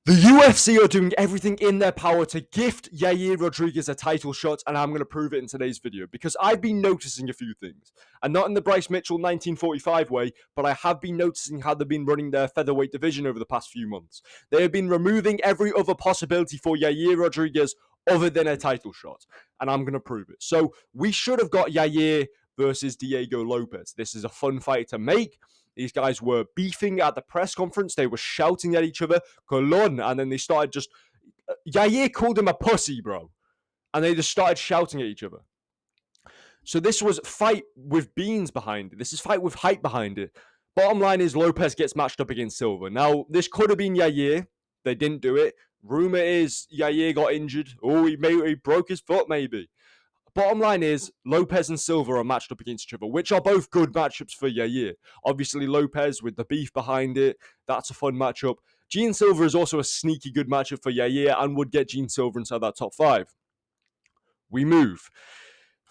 The UFC are doing everything in their power to gift Yair Rodriguez a title shot, and I'm going to prove it in today's video because I've been noticing a few things. And not in the Bryce Mitchell 1945 way, but I have been noticing how they've been running their featherweight division over the past few months. They have been removing every other possibility for Yair Rodriguez other than a title shot, and I'm going to prove it. So we should have got Yair versus Diego Lopez. This is a fun fight to make. These guys were beefing at the press conference. They were shouting at each other, Colon, and then they started just... Yair called him a pussy, bro. And they just started shouting at each other. So this was fight with beans behind it. This is fight with hype behind it. Bottom line is Lopez gets matched up against Silva. Now, this could have been Yair. They didn't do it. Rumor is Yair got injured. Oh, he broke his foot, maybe. Bottom line is, Lopez and Silva are matched up against each other, which are both good matchups for Yair. Obviously, Lopez with the beef behind it, that's a fun matchup. Gene Silva is also a sneaky good matchup for Yair and would get Gene Silva inside that top 5. We move.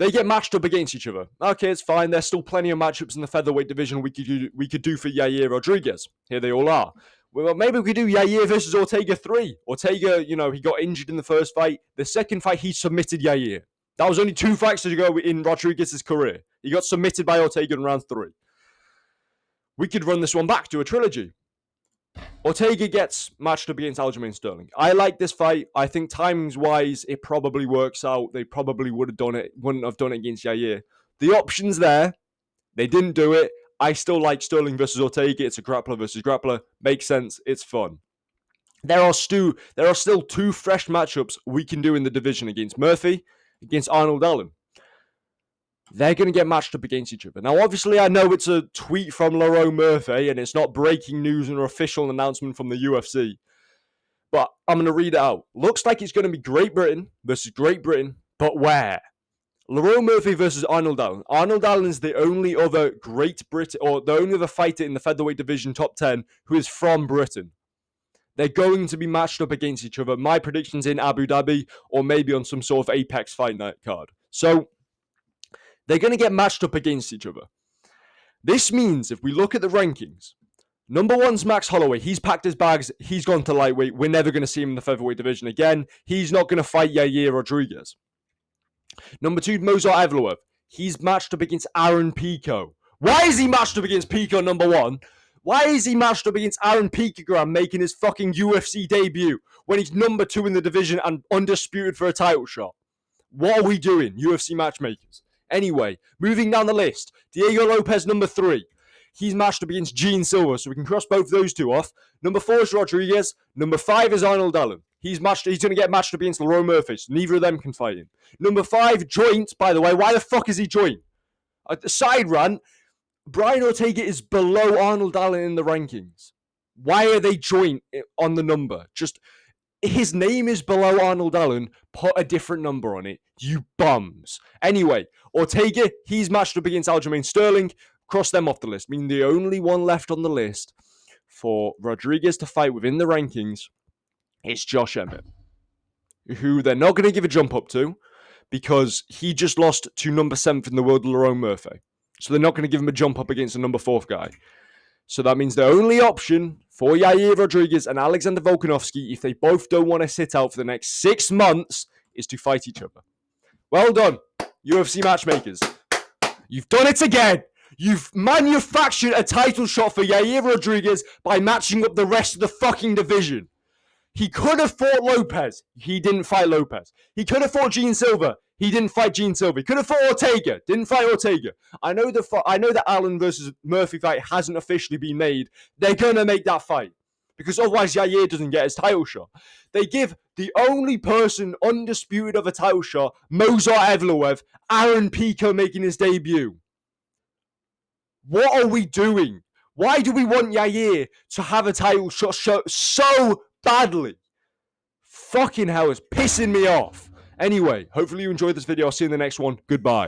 They get matched up against each other. Okay, it's fine. There's still plenty of matchups in the featherweight division we could do for Yair Rodriguez. Here they all are. Well, maybe we could do Yair versus Ortega 3. Ortega, he got injured in the first fight. The second fight, he submitted Yair. That was only 2 fights ago in Rodriguez's career. He got submitted by Ortega in round 3. We could run this one back to a trilogy. Ortega gets matched up against Aljamain Sterling. I like this fight. I think timings-wise, it probably works out. They probably wouldn't have done it against Yair. The option's there. They didn't do it. I still like Sterling versus Ortega. It's a grappler versus grappler. Makes sense. It's fun. There are still 2 fresh matchups we can do in the division against Murphy, against Arnold Allen. They're going to get matched up against each other. Now, obviously, I know it's a tweet from Lerone Murphy, and it's not breaking news or official announcement from the UFC. But I'm going to read it out. Looks like it's going to be Great Britain versus Great Britain, but where? Lerone Murphy versus Arnold Allen. Arnold Allen is the only other Great Britain, or the only other fighter in the featherweight division top 10 who is from Britain. They're going to be matched up against each other. My prediction's in Abu Dhabi or maybe on some sort of Apex Fight Night card. So they're going to get matched up against each other. This means if we look at the rankings, number 1's Max Holloway. He's packed his bags. He's gone to lightweight. We're never going to see him in the featherweight division again. He's not going to fight Yair Rodriguez. Number 2, Mozart Evloev. He's matched up against Aaron Pico. Why is he matched up against Pico, number 1? Why is he matched up against Aaron Picogram making his fucking UFC debut when he's number 2 in the division and undisputed for a title shot? What are we doing, UFC matchmakers? Anyway, moving down the list, Diego Lopez, number 3. He's matched up against Gene Silva, so we can cross both those 2 off. Number 4 is Rodriguez. Number 5 is Arnold Allen. He's going to get matched up against Lerone Murphy, so neither of them can fight him. Number 5, joint, by the way. Why the fuck is he joint? Side rant. Brian Ortega is below Arnold Allen in the rankings. Why are they joint on the number? Just, his name is below Arnold Allen. Put a different number on it, you bums. Anyway, Ortega, he's matched up against Aljamain Sterling. Cross them off the list. Meaning the only one left on the list for Rodriguez to fight within the rankings is Josh Emmett, who they're not going to give a jump up to because he just lost to number 7th in the world, Lerone Murphy. So they're not going to give him a jump up against a number 4th guy. So that means the only option for Yair Rodriguez and Alexander Volkanovski, if they both don't want to sit out for the next 6 months, is to fight each other. Well done, UFC matchmakers. You've done it again. You've manufactured a title shot for Yair Rodriguez by matching up the rest of the fucking division. He could have fought Lopez. He didn't fight Lopez. He could have fought Gene Silva. He didn't fight Gene Silva. He could have fought Ortega. Didn't fight Ortega. I know the Allen versus Murphy fight hasn't officially been made. They're going to make that fight because otherwise Yair doesn't get his title shot. They give the only person undisputed of a title shot, Mozart Evloev, Aaron Pico making his debut. What are we doing? Why do we want Yair to have a title shot so badly? Fucking hell, it's pissing me off. Anyway, hopefully you enjoyed this video. I'll see you in the next one. Goodbye.